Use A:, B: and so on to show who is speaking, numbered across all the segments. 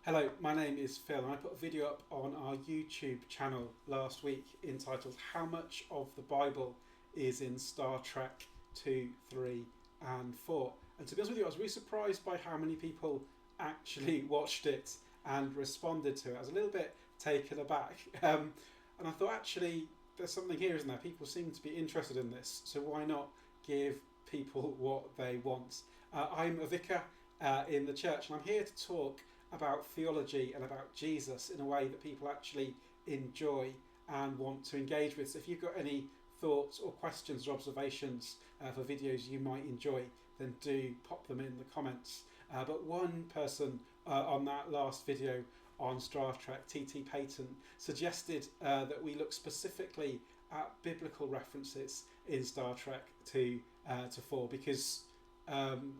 A: Hello, my name is Phil and I put a video up on our YouTube channel last week entitled How Much of the Bible is in Star Trek 2, 3 and 4. And to be honest with you, I was really surprised by how many people actually watched it and responded to it. I was a little bit taken aback and I thought actually there's something here, isn't there? People seem to be interested in this, so why not give people what they want? I'm a vicar in the church and I'm here to talk about theology and about Jesus in a way that people actually enjoy and want to engage with. So if you've got any thoughts or questions or observations for videos you might enjoy, then do pop them in the comments. But one person on that last video on Star Trek, TT Payton, suggested that we look specifically at biblical references in Star Trek 2 to 4 because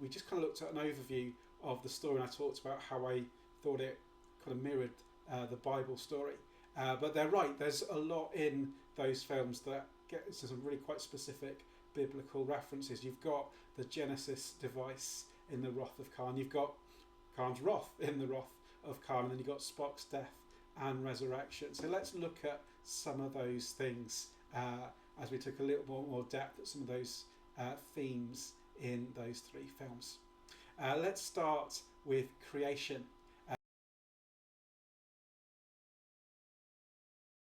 A: we just kind of looked at an overview of the story and I talked about how I thought it kind of mirrored the Bible story. But they're right, there's a lot in those films that get into some really quite specific biblical references. You've got the Genesis device in the Wrath of Khan, you've got Khan's wrath in the Wrath of Khan, and then you've got Spock's death and resurrection. So let's look at some of those things as we took a little more depth at some of those themes in those three films. Let's start with creation.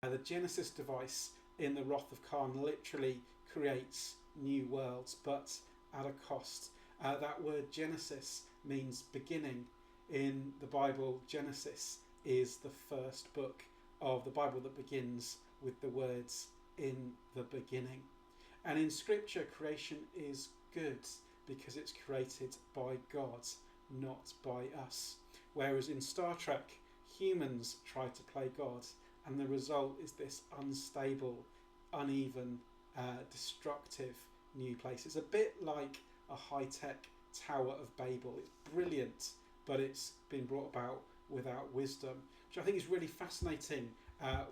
A: The Genesis device in the Wrath of Khan literally creates new worlds, but at a cost. That word Genesis means beginning. In the Bible, Genesis is the first book of the Bible that begins with the words "in the beginning." And in Scripture, creation is good because it's created by God, not by us. Whereas in Star Trek, humans try to play God, and the result is this unstable, uneven, destructive new place. It's a bit like a high-tech Tower of Babel. It's brilliant, but it's been brought about without wisdom, which I think is really fascinating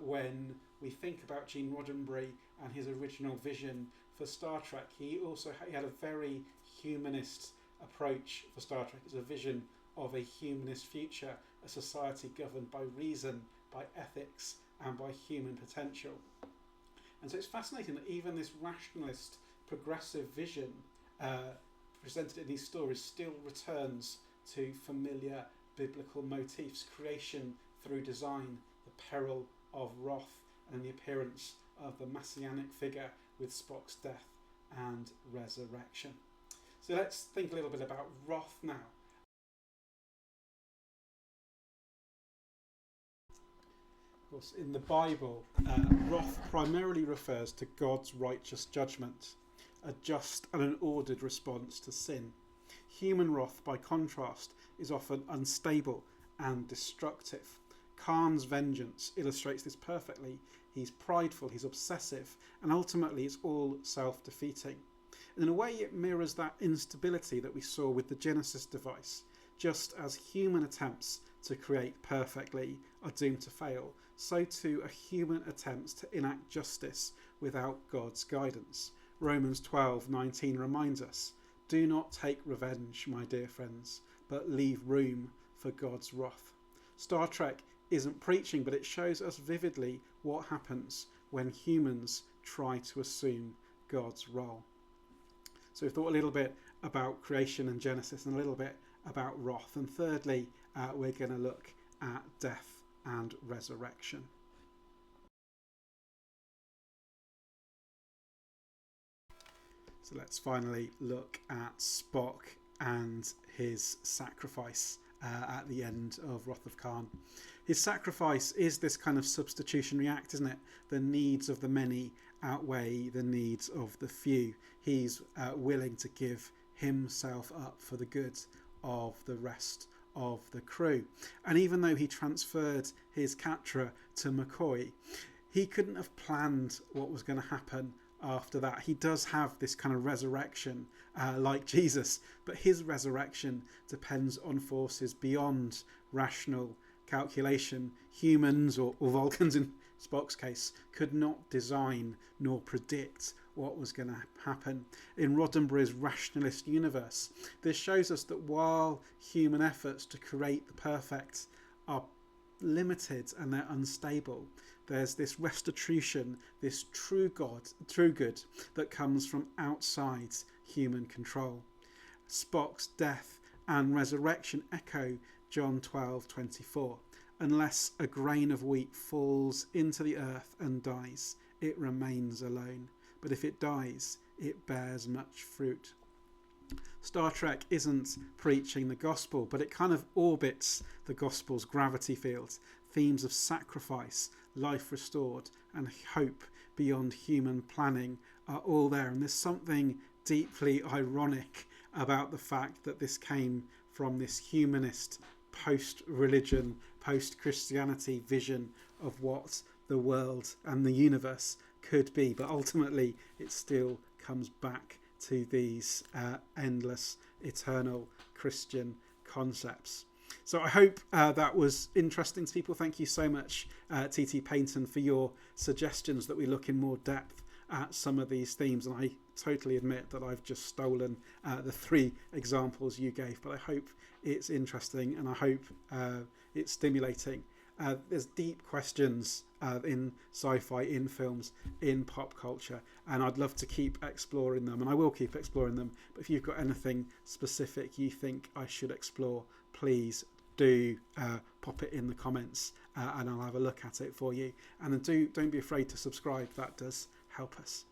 A: when we think about Gene Roddenberry and his original vision for Star Trek. He had a very humanist approach for Star Trek. It's a vision of a humanist future, a society governed by reason, by ethics and by human potential. And so it's fascinating that even this rationalist progressive vision presented in these stories still returns to familiar biblical motifs: creation through design, the peril of wrath, and the appearance of the messianic figure with Spock's death and resurrection. So let's think a little bit about wrath now. Of course, in the Bible, wrath primarily refers to God's righteous judgment, a just and an ordered response to sin. Human wrath, by contrast, is often unstable and destructive. Khan's vengeance illustrates this perfectly. He's prideful, he's obsessive, and ultimately it's all self-defeating. And in a way it mirrors that instability that we saw with the Genesis device. Just as human attempts to create perfectly are doomed to fail, so too are human attempts to enact justice without God's guidance. Romans 12:19 reminds us, "Do not take revenge, my dear friends, but leave room for God's wrath." Star Trek isn't preaching, but it shows us vividly what happens when humans try to assume God's role. So we've thought a little bit about creation and Genesis and a little bit about wrath. And thirdly, we're going to look at death and resurrection. So let's finally look at Spock and his sacrifice at the end of Wrath of Khan. His sacrifice is this kind of substitutionary act, isn't it? The needs of the many outweigh the needs of the few. He's willing to give himself up for the good of the rest of the crew. And even though he transferred his Katra to McCoy, he couldn't have planned what was going to happen after that. He does have this kind of resurrection like Jesus, but his resurrection depends on forces beyond rational calculation. Humans, or Vulcans in Spock's case, could not design nor predict what was going to happen. In Roddenberry's rationalist universe, this shows us that while human efforts to create the perfect are limited and they're unstable. There's this restitution, this true good that comes from outside human control. Spock's death and resurrection echo John 12:24. Unless a grain of wheat falls into the earth and dies, it remains alone. But if it dies, it bears much fruit. Star Trek isn't preaching the gospel, but it kind of orbits the gospel's gravity field. Themes of sacrifice, life restored, and hope beyond human planning are all there. And there's something deeply ironic about the fact that this came from this humanist, post-religion, post-Christianity vision of what the world and the universe could be. But ultimately, it still comes back to these endless, eternal Christian concepts. So I hope that was interesting to people. Thank you so much, T.T. Payton, for your suggestions that we look in more depth at some of these themes. And I totally admit that I've just stolen the 3 examples you gave, but I hope it's interesting and I hope it's stimulating. There's deep questions in sci-fi, in films, in pop culture, and I'd love to keep exploring them, and I will keep exploring them. But if you've got anything specific you think I should explore, please do pop it in the comments, and I'll have a look at it for you. And don't be afraid to subscribe. That does help us.